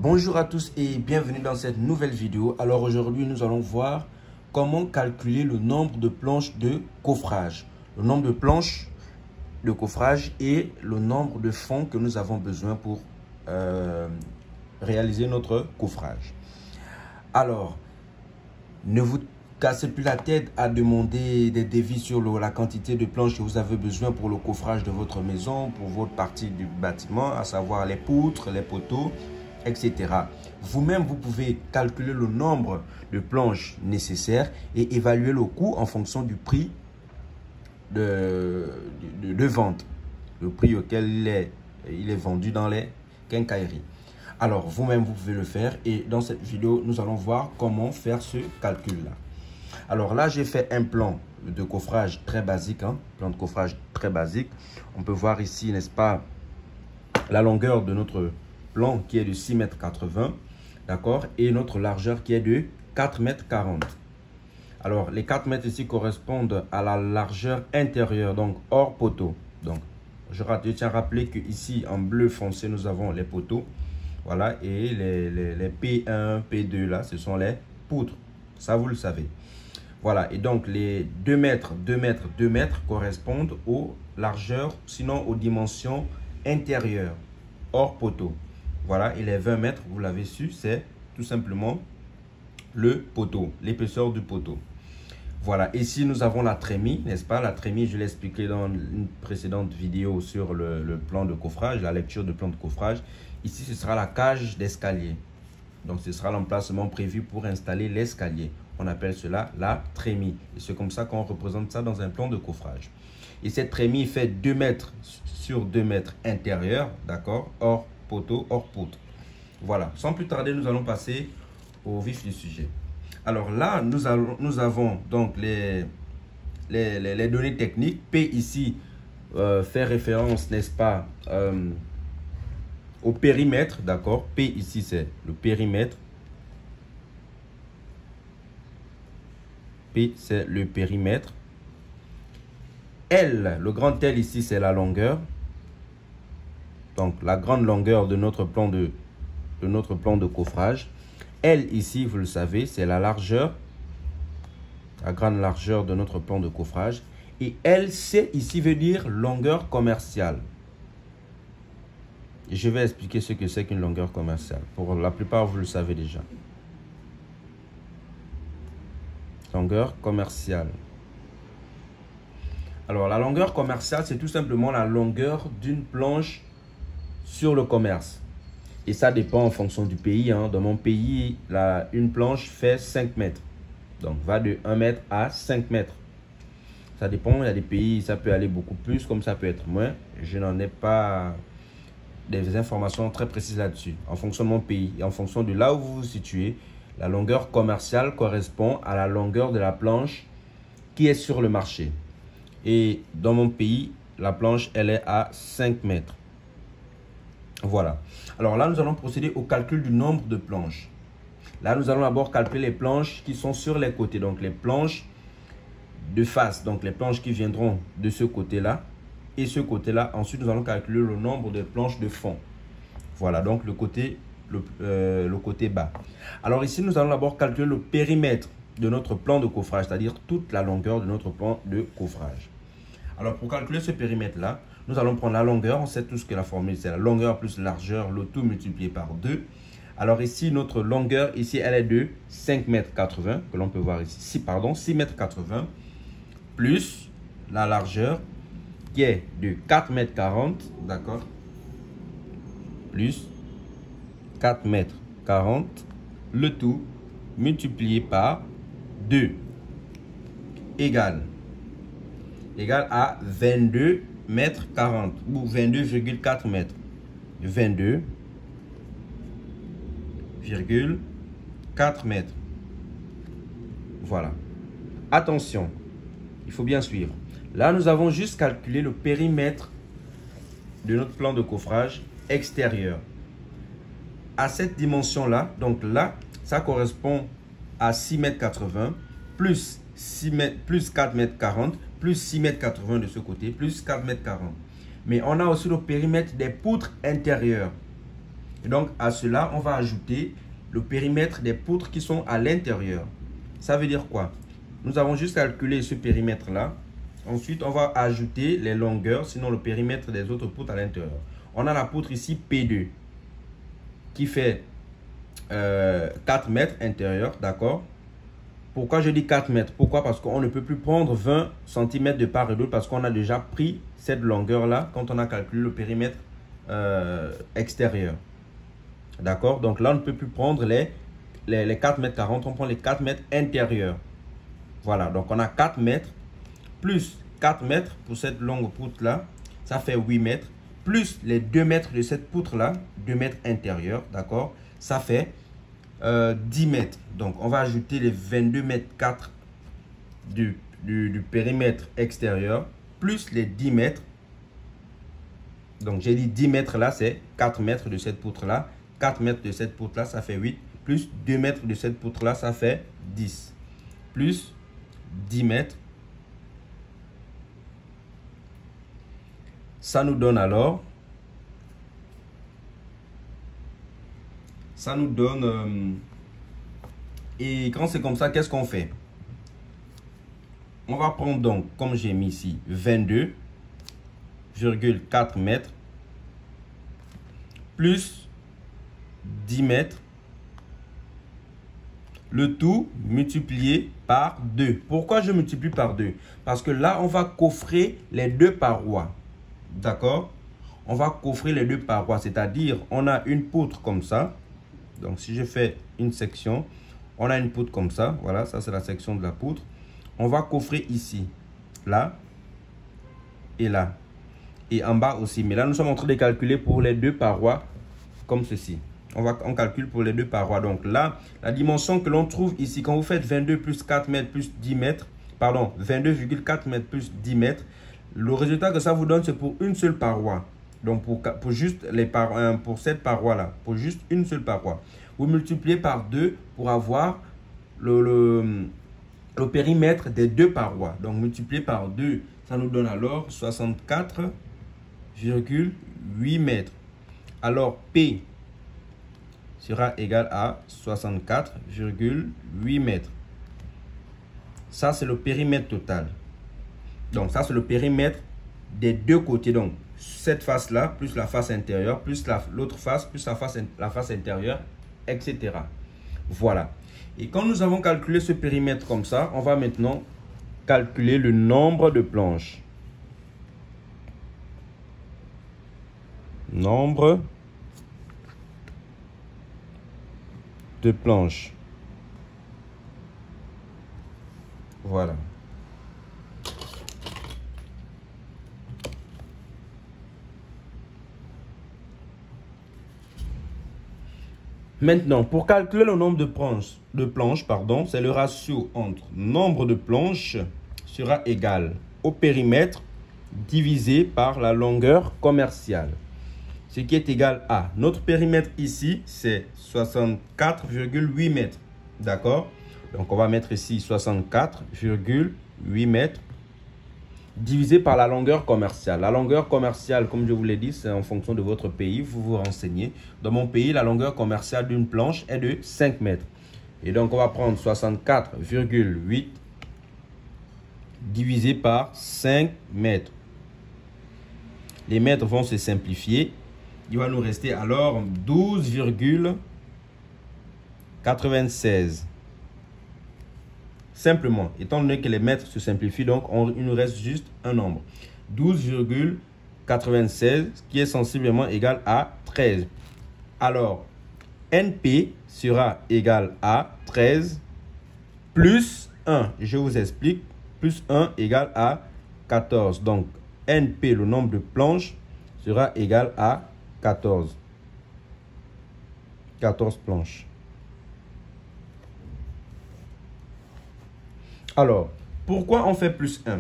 Bonjour à tous et bienvenue dans cette nouvelle vidéo. Alors aujourd'hui, nous allons voir comment calculer le nombre de planches de coffrage. Le nombre de planches de coffrage et le nombre de fonds que nous avons besoin pour réaliser notre coffrage. Alors, ne vous cassez plus la tête à demander des devis sur la quantité de planches que vous avez besoin pour le coffrage de votre maison, pour votre partie du bâtiment, à savoir les poutres, les poteaux, etc. Vous-même, vous pouvez calculer le nombre de planches nécessaires et évaluer le coût en fonction du prix de vente, le prix auquel il est vendu dans les quincailleries. Alors, vous-même, vous pouvez le faire et dans cette vidéo, nous allons voir comment faire ce calcul-là. Alors là, j'ai fait un plan de coffrage très basique, plan de coffrage très basique. On peut voir ici, n'est-ce pas, la longueur de notre plan qui est de 6,80 m, d'accord, et notre largeur qui est de 4,40 m. Alors, les 4 mètres ici correspondent à la largeur intérieure, donc hors poteau. Donc, je tiens à rappeler que ici en bleu foncé, nous avons les poteaux. Voilà, et les P1, P2, là, ce sont les poutres. Ça, vous le savez. Voilà, et donc les 2 mètres, 2 mètres, 2 mètres correspondent aux largeurs, sinon aux dimensions intérieures, hors poteau. Voilà, et les 20 mètres, vous l'avez su, c'est tout simplement le poteau, l'épaisseur du poteau. Voilà, ici nous avons la trémie, n'est-ce pas? La trémie, je l'ai expliqué dans une précédente vidéo sur le plan de coffrage, la lecture de plan de coffrage. Ici, ce sera la cage d'escalier. Donc, ce sera l'emplacement prévu pour installer l'escalier. On appelle cela la trémie. Et c'est comme ça qu'on représente ça dans un plan de coffrage. Et cette trémie fait 2 mètres sur 2 mètres intérieur, d'accord? Hors poteau, hors poutre. Voilà. Sans plus tarder, nous allons passer au vif du sujet. Alors là, nous avons donc les données techniques. P ici fait référence, n'est-ce pas, au périmètre, d'accord? P ici, c'est le périmètre. P, c'est le périmètre. L, le grand L ici, c'est la longueur. Donc, la grande longueur de notre plan de coffrage. L ici, vous le savez, c'est la largeur. La grande largeur de notre plan de coffrage. Et LC ici veut dire longueur commerciale. Et je vais expliquer ce que c'est qu'une longueur commerciale. Pour la plupart, vous le savez déjà. Longueur commerciale. Alors, la longueur commerciale, c'est tout simplement la longueur d'une planche sur le commerce. Et ça dépend en fonction du pays. Dans mon pays, une planche fait 5 mètres. Donc, va de 1 mètre à 5 mètres. Ça dépend. Il y a des pays, ça peut aller beaucoup plus, comme ça peut être moins. Je n'en ai pas des informations très précises là-dessus. En fonction de mon pays et en fonction de là où vous vous situez, la longueur commerciale correspond à la longueur de la planche qui est sur le marché. Et dans mon pays, la planche, elle est à 5 mètres. Voilà. Alors là, nous allons procéder au calcul du nombre de planches. Là, nous allons d'abord calculer les planches qui sont sur les côtés. Donc, les planches de face. Donc, les planches qui viendront de ce côté-là et ce côté-là. Ensuite, nous allons calculer le nombre de planches de fond. Voilà, donc le côté bas. Alors ici, nous allons d'abord calculer le périmètre de notre plan de coffrage, c'est-à-dire toute la longueur de notre plan de coffrage. Alors, pour calculer ce périmètre-là, nous allons prendre la longueur. On sait tous que la formule, c'est la longueur plus largeur, le tout multiplié par 2. Alors ici, notre longueur, ici, elle est de 5,80 m, que l'on peut voir ici. Pardon, 6,80 m, plus la largeur, qui est de 4,40 m, d'accord, plus 4,40 m, le tout multiplié par 2, égale à 22,40 m ou 22,4 m. 22,4 m. Voilà. Attention, il faut bien suivre. Là, nous avons juste calculé le périmètre de notre plan de coffrage extérieur. À cette dimension-là, donc là, ça correspond à 6,80 m plus 4,40 m plus 6,80 m de ce côté, plus 4,40 m. Mais on a aussi le périmètre des poutres intérieures. Et donc, à cela, on va ajouter le périmètre des poutres qui sont à l'intérieur. Ça veut dire quoi? Nous avons juste calculé ce périmètre-là. Ensuite, on va ajouter les longueurs, sinon le périmètre des autres poutres à l'intérieur. On a la poutre ici P2 qui fait 4 mètres intérieur, d'accord? Pourquoi je dis 4 mètres? Pourquoi? Parce qu'on ne peut plus prendre 20 cm de part et d'autre parce qu'on a déjà pris cette longueur-là quand on a calculé le périmètre extérieur. D'accord? Donc là, on ne peut plus prendre les 4 mètres 40, on prend les 4 mètres intérieurs. Voilà, donc on a 4 mètres plus 4 mètres pour cette longue poutre-là, ça fait 8 mètres. Plus les 2 mètres de cette poutre-là, 2 mètres intérieurs, d'accord? Ça fait 10 mètres. Donc, on va ajouter les 22 mètres 4 du périmètre extérieur, plus les 10 mètres. Donc, j'ai dit 10 mètres là, c'est 4 mètres de cette poutre-là. 4 mètres de cette poutre-là, ça fait 8. Plus 2 mètres de cette poutre-là, ça fait 10. Plus 10 mètres. Ça nous donne alors... Ça nous donne... et quand c'est comme ça, qu'est-ce qu'on fait? On va prendre donc, comme j'ai mis ici, 22,4 mètres plus 10 mètres. Le tout multiplié par 2. Pourquoi je multiplie par 2? Parce que là, on va coffrer les deux parois. D'accord? On va coffrer les deux parois. C'est-à-dire, on a une poutre comme ça. Donc, si je fais une section, on a une poutre comme ça. Voilà, ça c'est la section de la poutre. On va coffrer ici, là et là. Et en bas aussi. Mais là, nous sommes en train de calculer pour les deux parois comme ceci. On calcule pour les deux parois. Donc là, la dimension que l'on trouve ici, quand vous faites 22 plus 4 mètres plus 10 mètres, pardon, 22,4 mètres plus 10 mètres, le résultat que ça vous donne, c'est pour une seule paroi. Donc, pour juste pour cette paroi-là, pour juste une seule paroi. Vous multipliez par 2 pour avoir le périmètre des deux parois. Donc, multiplié par 2, ça nous donne alors 64,8 mètres. Alors, P sera égal à 64,8 mètres. Ça, c'est le périmètre total. Donc, ça, c'est le périmètre des deux côtés. Donc, cette face-là, plus la face intérieure, plus l'autre face, plus la face intérieure, etc. Voilà. Et quand nous avons calculé ce périmètre comme ça, on va maintenant calculer le nombre de planches. Nombre de planches. Voilà. Maintenant, pour calculer le nombre de planches, c'est le ratio entre nombre de planches sera égal au périmètre divisé par la longueur commerciale. Ce qui est égal à notre périmètre ici, c'est 64,8 mètres. D'accord? Donc, on va mettre ici 64,8 mètres divisé par la longueur commerciale. La longueur commerciale, comme je vous l'ai dit, c'est en fonction de votre pays. Vous vous renseignez. Dans mon pays, la longueur commerciale d'une planche est de 5 mètres. Et donc, on va prendre 64,8 divisé par 5 mètres. Les mètres vont se simplifier. Il va nous rester alors 12,96. Simplement, étant donné que les mètres se simplifient, donc il nous reste juste un nombre. 12,96 qui est sensiblement égal à 13. Alors, NP sera égal à 13 plus 1. Je vous explique. Plus 1 égale à 14. Donc, NP, le nombre de planches, sera égal à 14. 14 planches. Alors, pourquoi on fait plus 1?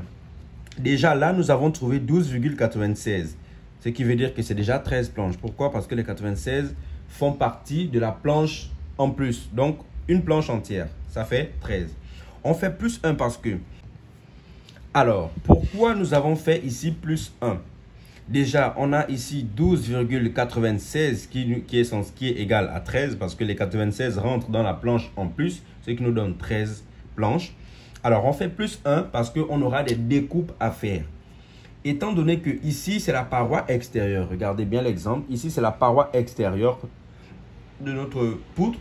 Déjà là, nous avons trouvé 12,96. Ce qui veut dire que c'est déjà 13 planches. Pourquoi? Parce que les 96 font partie de la planche en plus. Donc, une planche entière. Ça fait 13. On fait plus 1 parce que... Alors, pourquoi nous avons fait ici plus 1? Déjà, on a ici 12,96 qui est égal à 13 parce que les 96 rentrent dans la planche en plus, ce qui nous donne 13 planches. Alors, on fait plus 1 parce qu'on aura des découpes à faire. Étant donné que ici, c'est la paroi extérieure. Regardez bien l'exemple. Ici, c'est la paroi extérieure de notre poutre.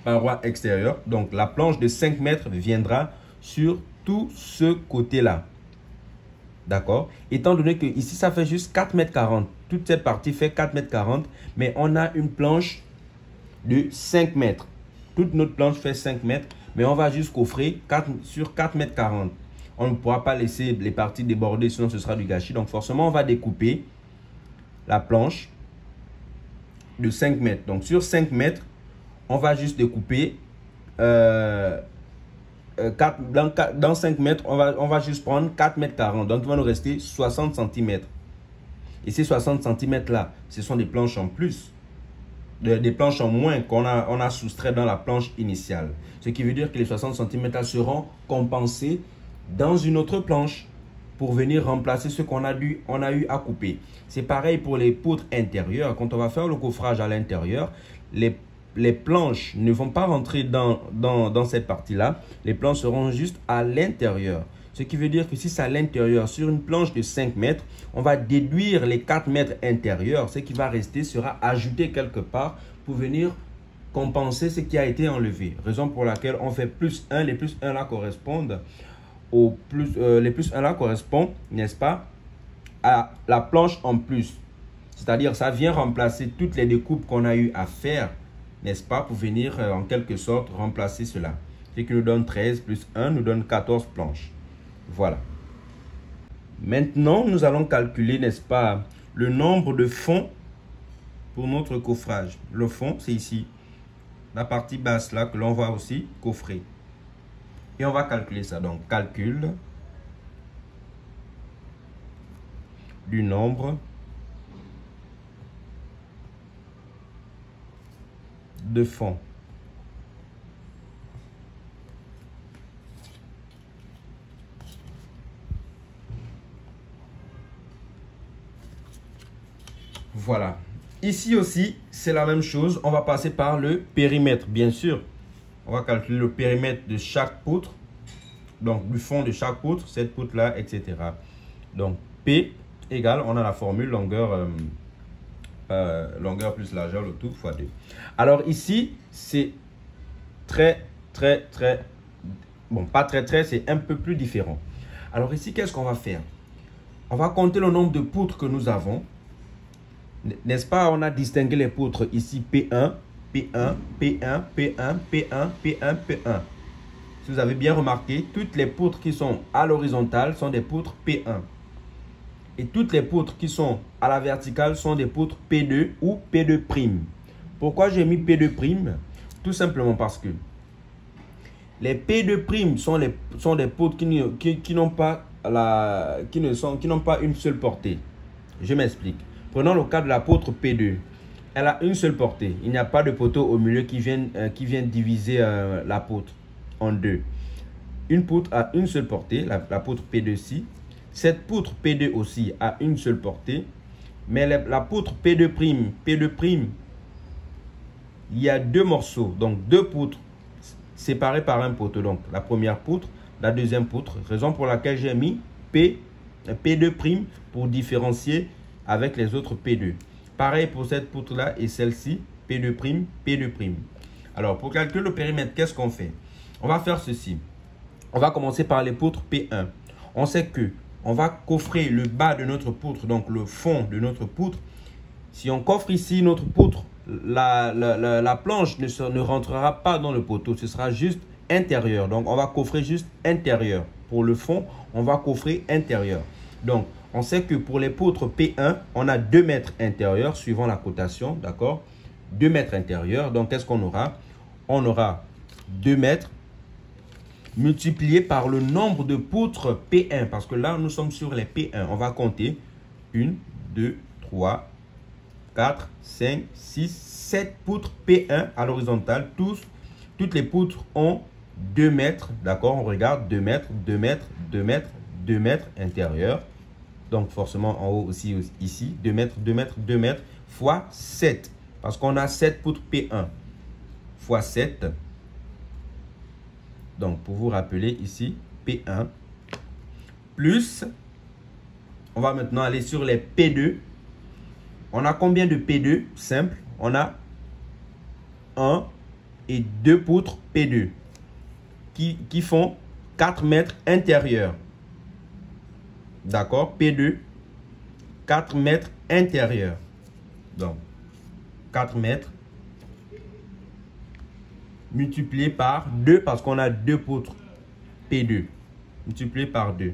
Paroi extérieure. Donc, la planche de 5 mètres viendra sur tout ce côté-là. D'accord? Étant donné que ici, ça fait juste 4,40 m. Toute cette partie fait 4,40 m. Mais on a une planche de 5 mètres. Toute notre planche fait 5 mètres. Mais on va juste coffrer sur 4,40 m. On ne pourra pas laisser les parties déborder, sinon ce sera du gâchis. Donc forcément, on va découper la planche de 5 mètres. Donc sur 5 mètres, on va juste découper dans 5 mètres, on va juste prendre 4,40 m. Donc il va nous rester 60 cm. Et ces 60 cm là, ce sont des planches en plus. Des planches en moins qu'on a soustrait dans la planche initiale. Ce qui veut dire que les 60 cm là seront compensés dans une autre planche pour venir remplacer ce qu'on a eu à couper. C'est pareil pour les poutres intérieures. Quand on va faire le coffrage à l'intérieur, les planches ne vont pas rentrer dans cette partie-là. Les planches seront juste à l'intérieur. Ce qui veut dire que si c'est à l'intérieur, sur une planche de 5 mètres, on va déduire les 4 mètres intérieurs. Ce qui va rester sera ajouté quelque part pour venir compenser ce qui a été enlevé. Raison pour laquelle on fait plus 1. Les plus 1 là correspondent les plus 1 là correspondent, n'est-ce pas, à la planche en plus. C'est-à-dire ça vient remplacer toutes les découpes qu'on a eu à faire, n'est-ce pas, pour venir en quelque sorte remplacer cela. Ce qui nous donne 13 plus 1 nous donne 14 planches. Voilà. Maintenant, nous allons calculer, n'est-ce pas, le nombre de fonds pour notre coffrage. Le fond, c'est ici. La partie basse là que l'on va aussi coffrer. Et on va calculer ça. Donc, calcul du nombre de fonds. Voilà. Ici aussi, c'est la même chose. On va passer par le périmètre, bien sûr. On va calculer le périmètre de chaque poutre. Donc, du fond de chaque poutre, cette poutre-là, etc. Donc, P égale, on a la formule longueur plus largeur, le tout fois 2. Alors, ici, c'est bon, pas très, c'est un peu plus différent. Alors, ici, qu'est-ce qu'on va faire? On va compter le nombre de poutres que nous avons. N'est-ce pas? On a distingué les poutres ici, P1, P1, P1, P1, P1, P1, P1. Si vous avez bien remarqué, toutes les poutres qui sont à l'horizontale sont des poutres P1. Et toutes les poutres qui sont à la verticale sont des poutres P2 ou P2'. Pourquoi j'ai mis P2'? Tout simplement parce que les P2' sont des poutres qui n'ont pas une seule portée. Je m'explique. Prenons le cas de la poutre P2. Elle a une seule portée. Il n'y a pas de poteau au milieu qui vient diviser la poutre en deux. Une poutre a une seule portée, la poutre P2-ci. Cette poutre P2 aussi a une seule portée. Mais la poutre P2', il y a deux morceaux, donc deux poutres séparées par un poteau. Donc la première poutre, la deuxième poutre. Raison pour laquelle j'ai mis P2' pour différencier avec les autres P2. Pareil pour cette poutre-là et celle-ci, P2', P2'. Alors, pour calculer le périmètre, qu'est-ce qu'on fait? On va faire ceci. On va commencer par les poutres P1. On sait que on va coffrer le bas de notre poutre, donc le fond de notre poutre. Si on coffre ici notre poutre, la planche ne rentrera pas dans le poteau. Ce sera juste intérieur. Donc, on va coffrer juste intérieur. Pour le fond, on va coffrer intérieur. Donc, on sait que pour les poutres P1, on a 2 mètres intérieurs suivant la cotation, d'accord? 2 mètres intérieurs. Donc, qu'est-ce qu'on aura? On aura 2 mètres multiplié par le nombre de poutres P1. Parce que là, nous sommes sur les P1. On va compter 1, 2, 3, 4, 5, 6, 7 poutres P1 à l'horizontale. Toutes les poutres ont 2 mètres, d'accord? On regarde 2 mètres, 2 mètres, 2 mètres, 2 mètres intérieurs. Donc, forcément, en haut aussi, ici, 2 mètres, 2 mètres, 2 mètres, fois 7. Parce qu'on a 7 poutres P1 fois 7. Donc, pour vous rappeler ici, P1 plus, on va maintenant aller sur les P2. On a combien de P2? Simple, on a 1 et 2 poutres P2 qui font 4 mètres intérieurs. D'accord? P2, 4 mètres intérieurs. Donc, 4 mètres multiplié par 2 parce qu'on a 2 poutres P2 multiplié par 2.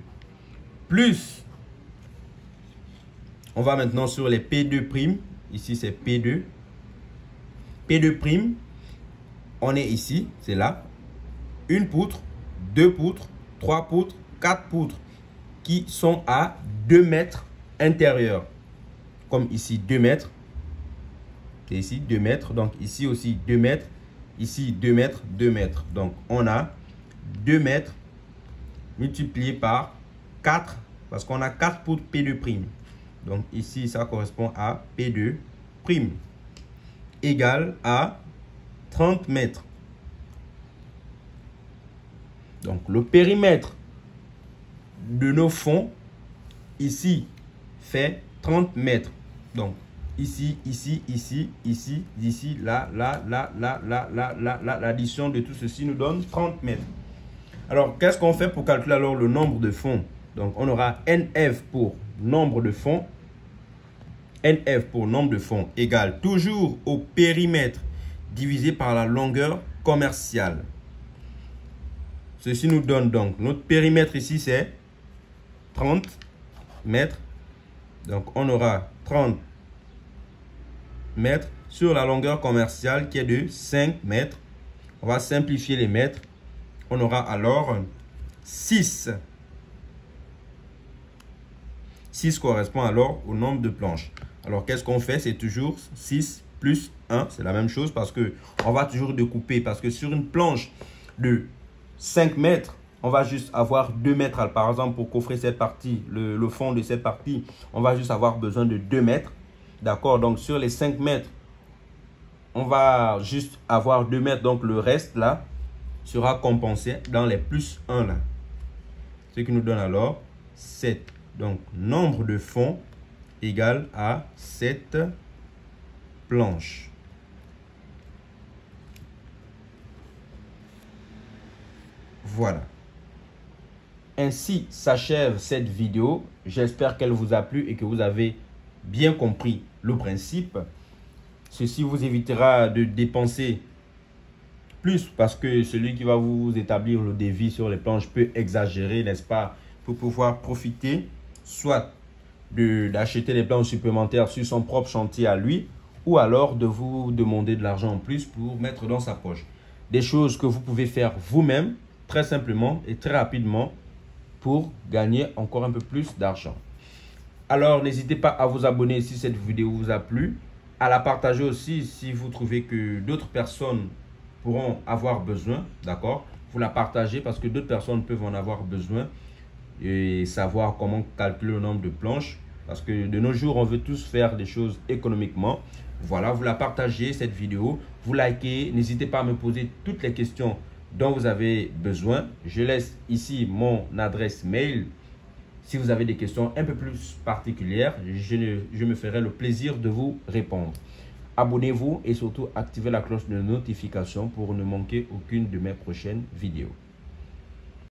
Plus, on va maintenant sur les P2'. Ici, c'est P2. P2', on est ici, c'est là. Une poutre, 2 poutres, 3 poutres, 4 poutres qui sont à 2 mètres intérieurs. Comme ici, 2 mètres. Et ici, 2 mètres. Donc, ici aussi, 2 mètres. Ici, 2 mètres, 2 mètres. Donc, on a 2 mètres multiplié par 4. Parce qu'on a 4 poutres P2'. Donc, ici, ça correspond à P2' égale à 30 mètres. Donc, le périmètre de nos fonds, ici, fait 30 mètres. Donc, ici, ici, ici, ici, ici, là, là, là, là, là, là, là, là, l'addition de tout ceci nous donne 30 mètres. Alors, qu'est-ce qu'on fait pour calculer alors le nombre de fonds? Donc, on aura NF pour nombre de fonds. NF pour nombre de fonds égale toujours au périmètre divisé par la longueur commerciale. Ceci nous donne donc, notre périmètre ici, c'est 30 mètres. Donc, on aura 30 mètres sur la longueur commerciale qui est de 5 mètres. On va simplifier les mètres. On aura alors 6. 6 correspond alors au nombre de planches. Alors, qu'est-ce qu'on fait? C'est toujours 6 plus 1. C'est la même chose parce qu'on va toujours découper. Parce que sur une planche de 5 mètres, on va juste avoir 2 mètres. Par exemple, pour coffrer cette partie, le fond de cette partie, on va juste avoir besoin de 2 mètres. D'accord? Donc, sur les 5 mètres, on va juste avoir 2 mètres. Donc, le reste, là, sera compensé dans les plus 1, là. Ce qui nous donne alors 7. Donc, nombre de fonds égale à 7 planches. Voilà. Ainsi s'achève cette vidéo. J'espère qu'elle vous a plu et que vous avez bien compris le principe. Ceci vous évitera de dépenser plus parce que celui qui va vous établir le devis sur les planches peut exagérer, n'est-ce pas, pour pouvoir profiter soit d'acheter des planches supplémentaires sur son propre chantier à lui ou alors de vous demander de l'argent en plus pour mettre dans sa poche. Des choses que vous pouvez faire vous-même très simplement et très rapidement pour gagner encore un peu plus d'argent. Alors, n'hésitez pas à vous abonner si cette vidéo vous a plu, à la partager aussi si vous trouvez que d'autres personnes pourront avoir besoin, d'accord? Vous la partagez parce que d'autres personnes peuvent en avoir besoin et savoir comment calculer le nombre de planches. Parce que de nos jours, on veut tous faire des choses économiquement. Voilà, vous la partagez cette vidéo, vous likez, n'hésitez pas à me poser toutes les questions dont vous avez besoin. Je laisse ici mon adresse mail. Si vous avez des questions un peu plus particulières, je me ferai le plaisir de vous répondre. Abonnez-vous et surtout activez la cloche de notification pour ne manquer aucune de mes prochaines vidéos.